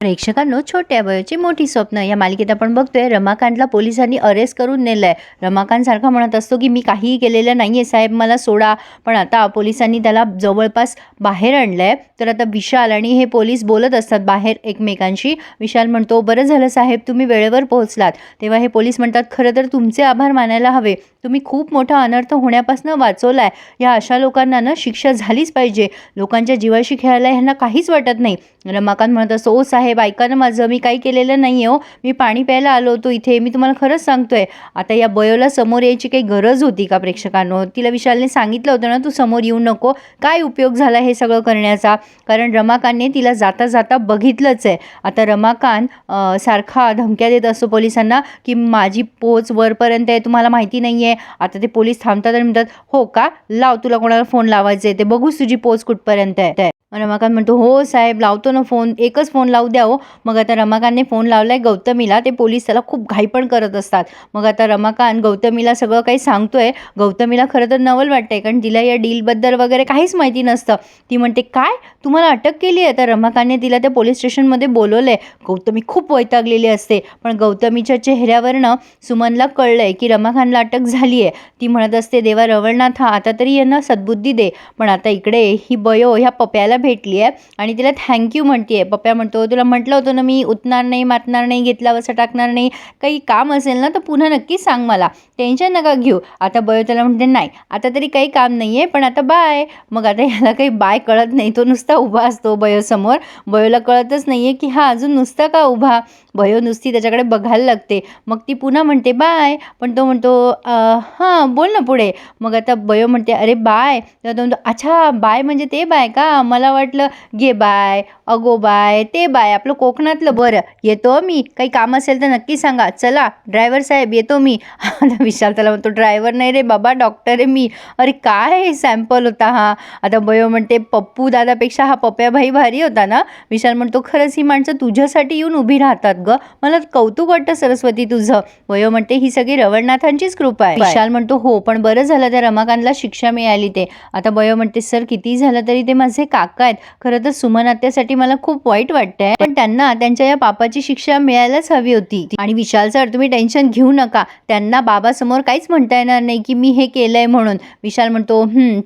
प्रेक्षकांनो, छोट्या वयाची मोठी स्वप्न या मालिकेत आपण बघतोय रमाकांतला पोलिसांनी अरेस्ट करून नेलंय. रमाकांत सारखा म्हणत असतो की मी काहीही केलेलं नाहीये साहेब, मला सोडा. पण आता पोलिसांनी त्याला जवळपास बाहेर आणलंय. तर आता विशाल आणि हे पोलीस बोलत असतात बाहेर एकमेकांशी. विशाल म्हणतो, बरं झालं साहेब तुम्ही वेळेवर पोहोचलात. तेव्हा हे पोलीस म्हणतात, खरं तर तुमचे आभार मानायला हवे, तुम्ही खूप मोठा अनर्थ होण्यापासून वाचवलाय. या अशा लोकांना ना शिक्षा झालीच पाहिजे. लोकांच्या जीवाशी खेळायला ह्यांना काहीच वाटत नाही. रमाकांत म्हणत असतो, ओ साहेब ऐका ना माझं, मी काही केलेलं नाही हो, मी पाणी प्यायला आलो होतो इथे, मी तुम्हाला खरंच सांगतोय. आता या बयोला समोर यायची काही गरज होती का प्रेक्षकांनो? तिला विशालने सांगितलं होतं ना तू समोर येऊ नको. काय उपयोग झाला हे सगळं करण्याचा? कारण रमाकांतने तिला जाता जाता बघितलंच आहे. आता रमाकांत सारखा धमक्या देत असतो पोलिसांना की माझी पोच वरपर्यंत आहे, तुम्हाला माहिती नाही आहे. आता ते पोलीस थांबतात आणि म्हणतात, हो का, लाव, तुला कोणाला फोन लावायचं आहे ते बघूच, तुझी पोच कुठपर्यंत आहे. रमाकांत म्हणतो, हो साहेब लावतो ना फोन, एकच फोन लावू द्या हो. मग आता रमाकांतने फोन लावलाय गौतमीला. ते पोलीस त्याला खूप घाई पण करत असतात. मग आता रमाकांत गौतमीला सगळं काही सांगतोय. गौतमीला खरं तर नवल वाटतंय, कारण तिला या डीलबद्दल वगैरे काहीच माहिती नसतं. ती म्हणते, काय तुम्हाला अटक केली आहे? तर रमाकांतने तिला त्या पोलीस स्टेशनमध्ये बोलवलंय. गौतमी खूप वैतागलेली असते, पण गौतमीच्या चेहऱ्यावरनं सुमनला कळलंय की रमाकांतला अटक झाली आहे. ती म्हणत असते, देवा रवळनाथा आता तरी यांना सद्बुद्धी दे. पण आता इकडे ही बयो ह्या पप्याला भेटली आहे आणि तिला थँक्यू म्हणते. पप्या म्हणतो, तुला म्हटलं होतं ना मी उतणार नाही, मातणार नाही, घेतला वसा टाकणार नाही. काही काम असेल ना तर पुन्हा नक्कीच सांग मला, टेन्शन नका घेऊ. आता बयो त्याला म्हणते, नाही आता तरी काही काम नाही आहे, पण आता बाय. मग आता याला काही बाय कळत नाही, तो नुसता उभा असतो बयोसमोर. बयोला कळतच नाही आहे की हा अजून नुसता का उभा. बयो नुसती त्याच्याकडे बघायला लागते. मग ती पुन्हा म्हणते बाय, पण तो म्हणतो हां बोल ना पुढे. मग आता बयो म्हणते, अरे बाय. तर तो म्हणतो, अच्छा बाय म्हणजे ते बाय का, मला वाटलं घे बाय, अगो बाय, ते बाय आपलं कोकणातलं. बरं येतो मी, काही काम असेल तर नक्की सांगा, चला ड्रायव्हर साहेब येतो मी. आता विशाल त्याला म्हणतो, ड्रायव्हर नाही रे बाबा, डॉक्टर आहे मी. अरे काय सॅम्पल होता हा. आता बयो म्हणते, पप्पू दादापेक्षा हा पप्या भाई भारी होता ना. विशाल म्हणतो, खरंच ही माणसं तुझ्यासाठी येऊन उभी राहतात ग, मला कौतुक वाटतं सरस्वती तुझं. बयो म्हणते, ही सगळी रवळनाथांचीच कृपा आहे. विशाल म्हणतो, हो पण बरं झालं त्या रमाकांतला शिक्षा मिळाली ते. आता बयो म्हणते, सर किती झालं तरी ते माझे काका आहेत. खरं तर सुमन आत्यासाठी मला खूप वाईट वाटतंय, पण त्यांना त्यांच्या या पापाची शिक्षा मिळायलाच हवी होती. आणि विशाल सर तुम्ही टेन्शन घेऊ नका, त्यांना बाबासमोर काहीच म्हणता येणार नाही की मी हे केलंय म्हणून. विशाल म्हणतो,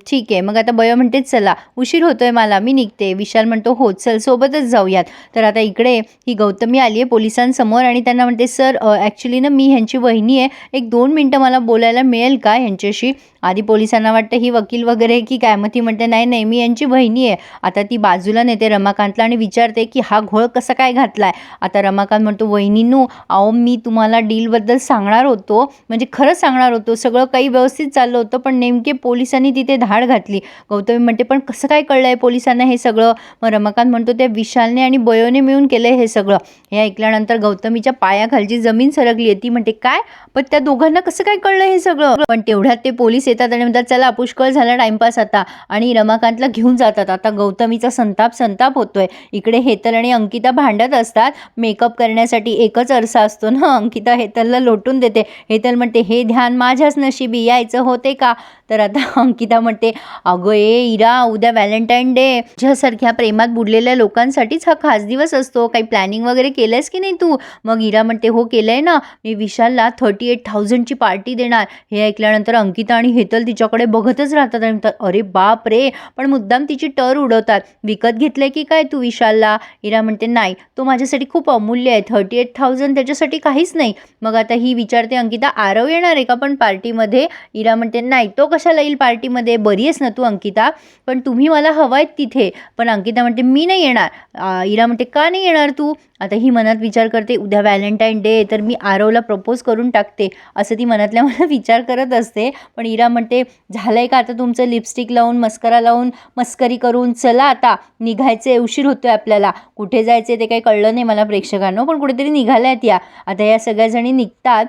ठीक आहे. मग आता बयो म्हणते, चला उशीर होतोय मला, मी निघते. विशाल म्हणतो, हो चल सोबतच जाऊयात. तर आता इकडे ही गौतमी आली आहे पोलिसांसमोर आणि त्यांना म्हणते, सर ॲक्च्युली ना मी ह्यांची वहिनी आहे, एक 2 मिनटं मला बोलायला मिळेल का ह्यांच्याशी. आधी पोलिसांना वाटतं ही वकील वगैरे की काय, मग ती म्हणते, नाही नाही मी यांची वहिनी आहे. आता ती बाजूला नेते रमाकांतला आणि विचारते की हा घोळ कसा काय घातलाय. आता रमाकांत म्हणतो, वहिनींनो अहो मी तुम्हाला डीलबद्दल सांगणार होतो, म्हणजे खरंच सांगणार होतो, सगळं काही व्यवस्थित चाललं होतं, पण नेमके पोलिसांनी तिथे धाड घातली. गौतमी म्हणते, पण कसं काय कळलंय पोलिसांना हे सगळं. मग रमाकांत म्हणतो, त्या विशालने आणि बयोने मिळून केलंय हे सगळं. हे ऐकल्यानंतर गौतमीच्या पायाखालची जमीन सरकली आहे. ती म्हणते, काय, पण त्या दोघांना कसं काय कळलं हे सगळं. पण तेवढ्यात ते पोलीस येतात आणि म्हणतात, चला पुष्कळ झाला टाइमपास आता, आणि रमाकांतला घेऊन जातात. आता गौतमीचा संताप होतोय. इकडे हेतल आणि अंकिता भांडत असतात. मेकअप करण्यासाठी एकच आरसा असतो ना. अंकिता हेतलला लोटून देते. हेतल म्हणते, हे ध्यान माझ्याच नशिबी यायचं होते का. तर आता अंकिता म्हणते, अगं इरा उद्या व्हॅलेंटाईन डे, तुझ्यासारख्या प्रेमात बुडलेल्या लोकांसाठीच हा खास दिवस असतो, काही प्लॅनिंग वगैरे केलंयस की नाही तू. मग इरा म्हणते, हो केलंय ना, मी विशालला 38,000ची पार्टी देणार. हे ऐकल्यानंतर अंकिता आणि हेतल तिच्याकडे बघतच राहतात आणि म्हणतात, अरे बाप रे, पण मुद्दाम तिची टर उडवतात. विकत घेतलंय की काय तू विशालला. इरा म्हणते, नाही तो माझ्यासाठी खूप अमूल्य आहे, 38,000 त्याच्यासाठी काहीच नाही. मग आता ही विचारते अंकिता, आरव येणार आहे का पण पार्टीमध्ये. इरा म्हणते, नाही तो कशाला येईल पार्टीमध्ये, बरी आहेस ना तू अंकिता, पण तुम्ही मला हवायत तिथे. पण अंकिता म्हणते, मी नाही येणार. इरा म्हणते, का नाही येणार तू. आता ही मनात विचार करते, उद्या व्हॅलेंटाईन डे, तर मी आरवला प्रपोज करून टाकते, असं ती मनातल्या मनात विचार करत असते. पण इरा म्हणते, झालंय का आता तुमचं लिपस्टिक लावून मस्करा लावून मस्करी करून, चला आता निघायचे, उशीर होतोय आपल्याला. कुठे जायचे ते काही कळलं नाही मला प्रेक्षकांनो, पण कुठेतरी निघाल्यात या. आता या सगळ्याजणी निघतात.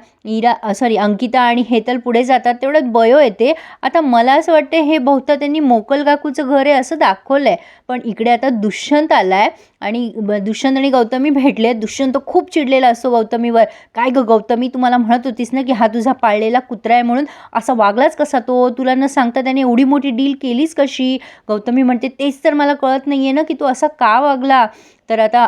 अंकिता आणि हेतल पुढे जातात. तेवढ्यात बयो येते. आता मला असं वाटतं हे बहुधा त्यांनी मोकल काकूचं घर आहे असं दाखवलंय, पण इकडे आता दुष्यंत आलाय आणि दुष्यंत आणि गौतमी भेटले. दुष्यंत खूप चिडलेला असतो गौतमीवर. काय ग गौतमी, तुम्हाला म्हणत होतीस ना की हा तुझा पाळलेला कुत्रा आहे म्हणून, असा वागलाच कसा तो, तुला न सांगता त्याने एवढी मोठी डील केलीच कशी. गौतमी म्हणते, तेच तर मला कळत नाहीये ना की तो असा का वागला. तर आता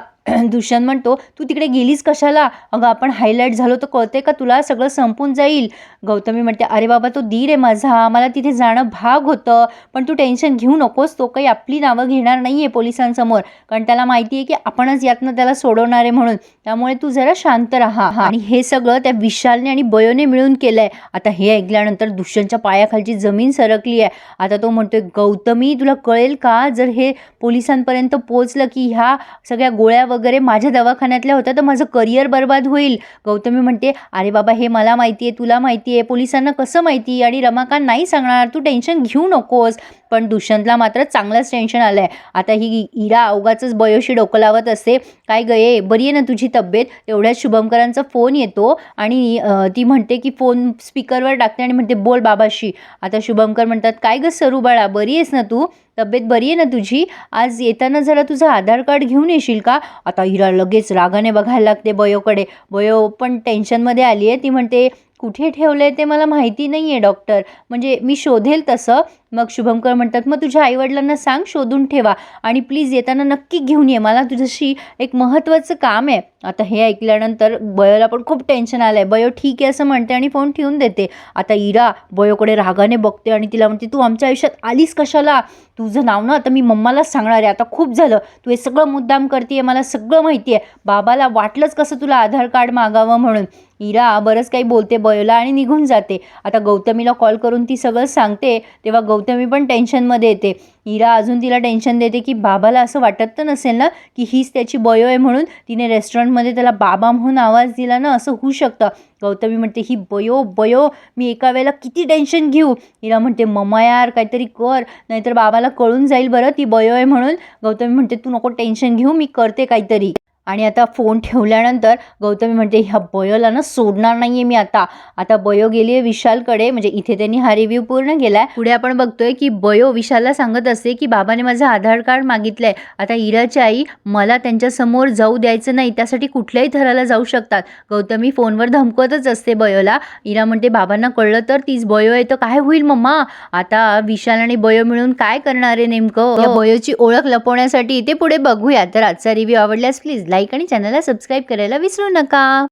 दुष्यंत म्हणतो, तू तिकडे गेलीस कशाला? अगं आपण हायलाईट झालो तर कळते का तुला? सगळं संपून जाईल. गौतमी म्हणते, अरे बाबा तो दीर आहे माझा, मला तिथे जाणं भाग होतं, पण तू टेन्शन घेऊ नकोस, तो काही आपली नावं घेणार नाही आहे पोलिसांसमोर, कारण त्याला माहिती आहे की आपणच यातनं त्याला सोडवणार आहे म्हणून, त्यामुळे तू जरा शांत राहा. आणि हे सगळं त्या विशालने आणि बयोने मिळून केलंय. आता हे ऐकल्यानंतर दुष्यंतच्या पायाखालची जमीन सरकली आहे. आता तो म्हणतोय, गौतमी तुला कळेल का, जर हे पोलिसांपर्यंत पोहोचलं की ह्या सगळ्या गोळ्या वगैरे माझ्या दवाखान्यातल्या होत्या तर माझं करिअर बर्बाद होईल. गौतमी म्हणते, अरे बाबा हे मला माहिती आहे, तुला माहिती आहे, पोलिसांना कसं माहिती, आणि रमाकांत नाही सांगणार, तू टेन्शन घेऊ नकोस. पण दुष्यंतला मात्र चांगलंच टेन्शन आलं आहे. आता ही इरा अवघाचंच बयोशी डोकं लावत असते, काय गये बरी आहे ना तुझी तब्येत? तेवढ्यात शुभंकरांचा फोन येतो आणि ती म्हणते की फोन स्पीकरवर टाकते आणि म्हणते, बोल बाबाशी. आता शुभंकर म्हणतात, काय गं सरू बाळा, बरी आहेस ना तू? तब्येत बरी आहे ना तुझी? आज येताना जरा तुझं आधार कार्ड घेऊन येशील का? आता इरा लगेच रागाने बघायला लागते बयोकडे. बयो पण टेन्शनमध्ये आली आहे. ती म्हणते, कुठे ठेवलं आहे ते मला माहिती नाही आहे डॉक्टर, म्हणजे मी शोधेल तसं. मग शुभंकर म्हणतात, मग तुझ्या आईवडिलांना सांग शोधून ठेवा, आणि प्लीज येताना नक्की घेऊन ये, मला तुझ्याशी एक महत्त्वाचं काम आहे. आता हे ऐकल्यानंतर बयोला पण खूप टेन्शन आलं आहे. बयो ठीक आहे असं म्हणते आणि फोन ठेवून देते. आता इरा बयोकडे रागाने बघते आणि तिला म्हणते, तू आमच्या आयुष्यात आलीस कशाला? तुझं नाव ना आता मी मम्मालाच सांगणार आहे, आता खूप झालं, तू हे सगळं मुद्दाम करते, मला सगळं माहिती आहे. बाबाला वाटलंच कसं तुला आधार कार्ड मागावं म्हणून. इरा बरंच काही बोलते बयोला आणि निघून जाते. आता गौतमीला कॉल करून ती सगळं सांगते, तेव्हा गौतमी पण टेन्शनमध्ये येते. इरा अजून तिला टेन्शन देते की बाबाला असं वाटत तर नसेल ना की हीच त्याची बयो आहे, म्हणून तिने रेस्टॉरंटमध्ये त्याला बाबा म्हणून आवाज दिला ना, असं होऊ शकतं. गौतमी म्हणते, ही बयो बयो मी एका वेळेला किती टेन्शन घेऊ? इरा म्हणते, मम्मा यार काहीतरी कर, नाहीतर बाबाला कळून जाईल बरं ती बयो आहे म्हणून. गौतमी म्हणते, तू नको टेन्शन घेऊ, मी करते काहीतरी. आणि आता फोन ठेवल्यानंतर गौतमी म्हणते, ह्या बयोला ना सोडणार नाही आहे मी आता. आता बयो गेली आहे विशालकडे, म्हणजे इथे त्यांनी हा रिव्ह्यू पूर्ण केला आहे. पुढे आपण बघतोय की बयो विशालला सांगत असते की बाबाने माझं आधार कार्ड मागितलं आहे. आता इराची आई मला त्यांच्यासमोर जाऊ द्यायचं नाही, त्यासाठी कुठल्याही थराला जाऊ शकतात. गौतमी फोनवर धमकवतच असते बयोला. इरा म्हणते, बाबांना कळलं तर तीच बयो आहे तर काय होईल मम्मा? आता विशाल आणि बयो मिळून काय करणार आहे नेमकं? या बयोची ओळख लपवण्यासाठी ते पुढे बघूया. तर आजचा रिव्ह्यू आवडल्यास प्लीज लाईक आणि चॅनलला सबस्क्राईब करायला विसरू नका.